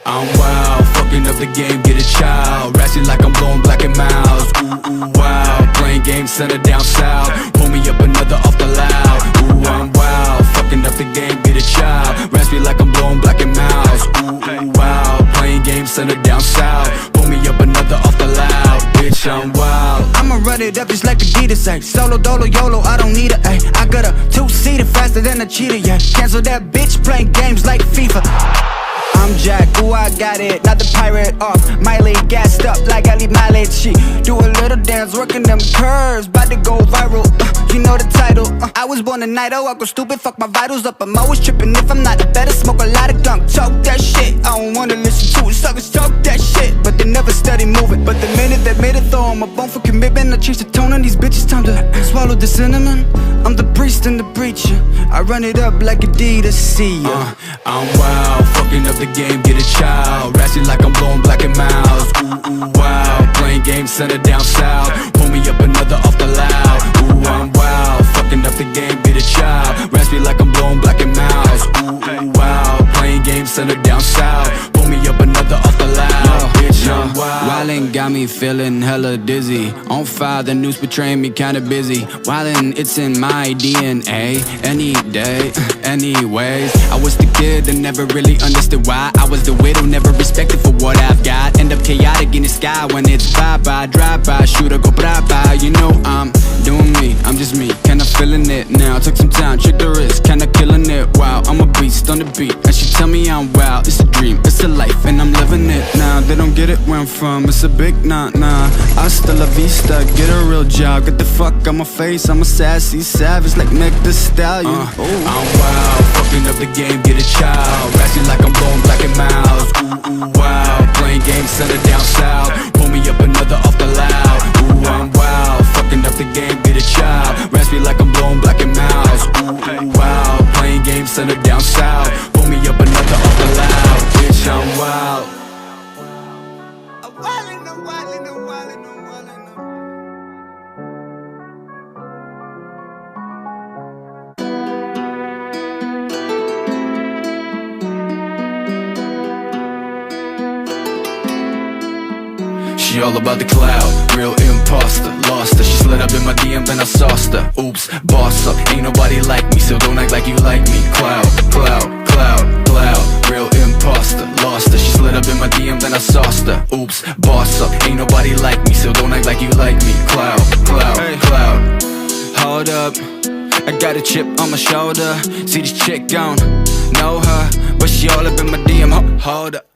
I'm wild, fucking up the game, get a child. Ratchet like I'm blowing black and miles. Ooh, ooh, wow, playing games, center down south. Pull me up another off the loud. Ooh, I'm wild, fucking up the game, get a child. Ratchet like I'm blowing black and miles. Ooh, ooh, wow, playing games, center down south. Pull me up another off the loud. Bitch, I'm wild. I'ma run it up just like Adidas, ayy. Solo, dolo, YOLO, I don't need a, ayy. I got a two-seater faster than a cheetah, yeah. Cancel that bitch playing games like FIFA. I'm Jack, ooh, I got it, not the pirate off. Miley gassed up like I leave mileage. She do a little dance, working them curves, bout to go viral, you know the title. I was born a night, I go stupid, fuck my vitals up. I'm always tripping, if I'm not the better, smoke a lot of gunk. Talk that shit, I don't wanna listen to it. Suckers talk that shit, but they never steady moving. But the minute that made it, throw on my bone for commitment. I change the tone on these bitches, time to swallow the cinnamon. I'm the priest and the preacher, I run it up like Adidas, see ya. I'm wild, fucking up the game, get a child. Ratchet like I'm blowing black and miles. Ooh, ooh, wow, playing games, center down south. Pull me up another off the loud. Ooh, I'm wild, fucking up the game, get a child. Ratchet like I'm blowing black and miles. Ooh, ooh, wow, playing games, center down south. Pull me up another off the loud. Bitch, I'm wild. Wildin' got me feeling hella dizzy. On fire, the news portraying me kinda busy. Wildin', it's in my DNA. Any day, anyways. I was the kid that never really understood why. I was the widow, never respected for what I've got. End up chaotic in the sky when it's bye-bye. Drive-by, shooter, go bye-bye. You know I'm doing me, I'm just me. Kinda feeling it now, took some time, check the wrist. Kinda killing it, wow, I'm a beast on the beat. And she tell me I'm wild, it's a dream, it's a life, and I'm living it now. They don't get it where I'm from, it's a big nah. Hasta la vista, get a real job. Get the fuck on my face, I'm a sassy savage like Meg Thee Stallion. I'm wild, fucking up the game, get a child. Ratchet like I'm blowing black and miles. Ooh, ooh, wow, playing games, center down south. Pull me up another off the loud. Ooh, I'm wild, fucking up the game, get a child. Ratchet like I'm blowing black and miles. Ooh, ooh, wow, playing games, center down south. Pull me up another off the loud. Bitch, I'm wild. She all about the cloud, real imposter. Lost her, she slid up in my DM, then I sauced her. Oops, boss up, ain't nobody like me, so don't act like you like me. Cloud, real imposter. Lost her, she slid up in my DM, then I sauced her. Oops, boss up, ain't nobody like me, so don't act like you like me. Cloud, Hold up, I got a chip on my shoulder. See this chick gone, know her, but she all up in my DM. Hold up.